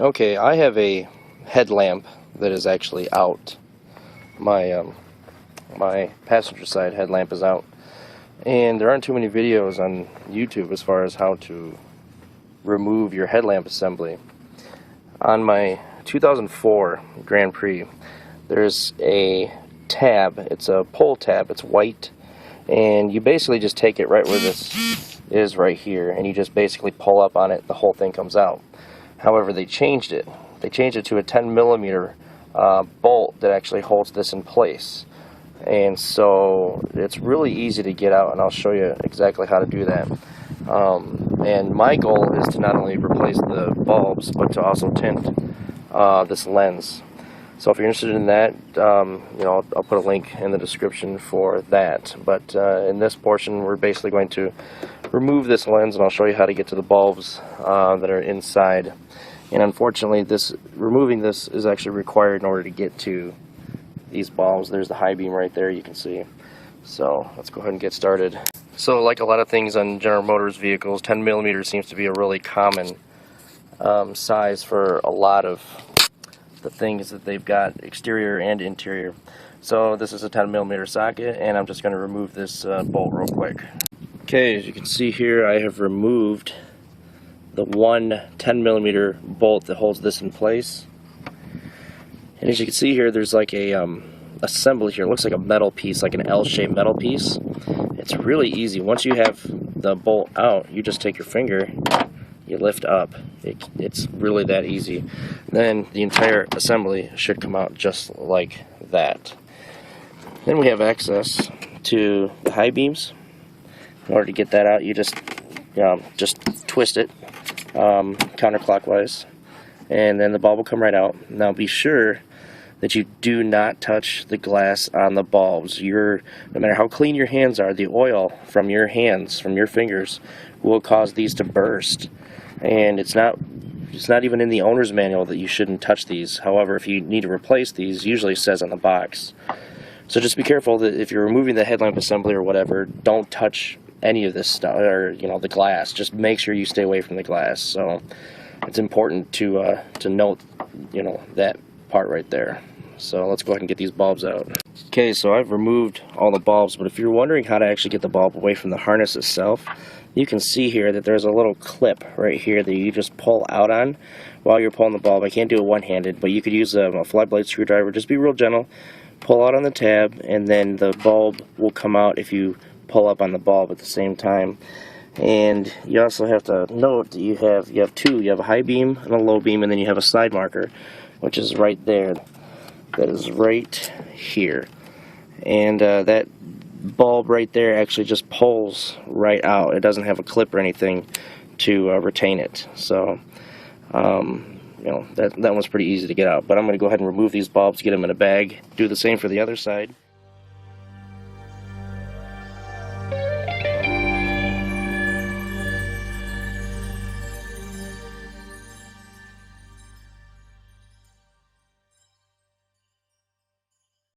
Okay, I have a headlamp that is actually out. My passenger side headlamp is out, and there aren't too many videos on YouTube as far as how to remove your headlamp assembly. On my 2004 Grand Prix, there's a tab. It's a pull tab. It's white, and you basically just take it right where this is right here, and you just basically pull up on it. The whole thing comes out. However, they changed it. They changed it to a 10mm bolt that actually holds this in place. And so it's really easy to get out, and I'll show you exactly how to do that. And my goal is to not only replace the bulbs, but to also tint this lens. So if you're interested in that, I'll put a link in the description for that. But in this portion, we're basically going to remove this lens, and I'll show you how to get to the bulbs that are inside. And unfortunately, removing this is actually required in order to get to these bulbs. There's the high beam right there, you can see. So let's go ahead and get started. So like a lot of things on General Motors vehicles, 10mm seems to be a really common size for a lot of the things that they've got, exterior and interior. So this is a 10mm socket, and I'm just going to remove this bolt real quick. Okay, as you can see here, I have removed the one 10mm bolt that holds this in place. And as you can see here, there's like a assembly here. It looks like a metal piece, like an L-shaped metal piece. It's really easy. Once you have the bolt out, you just take your finger, you lift up. It's really that easy. Then the entire assembly should come out just like that. Then we have access to the high beams. In order to get that out, you just twist it counterclockwise, and then the bulb will come right out. Now be sure that you do not touch the glass on the bulbs. No matter how clean your hands are, the oil from your hands, from your fingers, will cause these to burst. And it's not even in the owner's manual that you shouldn't touch these. However, if you need to replace these, usually it says on the box. So just be careful that if you're removing the headlamp assembly or whatever, don't touch any of this stuff, or the glass. Just make sure you stay away from the glass. So it's important to note that part right there. So let's go ahead and get these bulbs out. Okay, so I've removed all the bulbs, but if you're wondering how to actually get the bulb away from the harness itself, you can see here that there's a little clip right here that you just pull out on while you're pulling the bulb. I can't do it one-handed, but you could use a flat blade screwdriver. Just be real gentle, pull out on the tab, and then the bulb will come out if you pull up on the bulb at the same time. And you also have to note that you have two. You have a high beam and a low beam, and then you have a side marker, which is right there. That is right here. And that bulb right there actually just pulls right out. It doesn't have a clip or anything to retain it. So that one's pretty easy to get out. But I'm going to go ahead and remove these bulbs, get them in a bag. Do the same for the other side.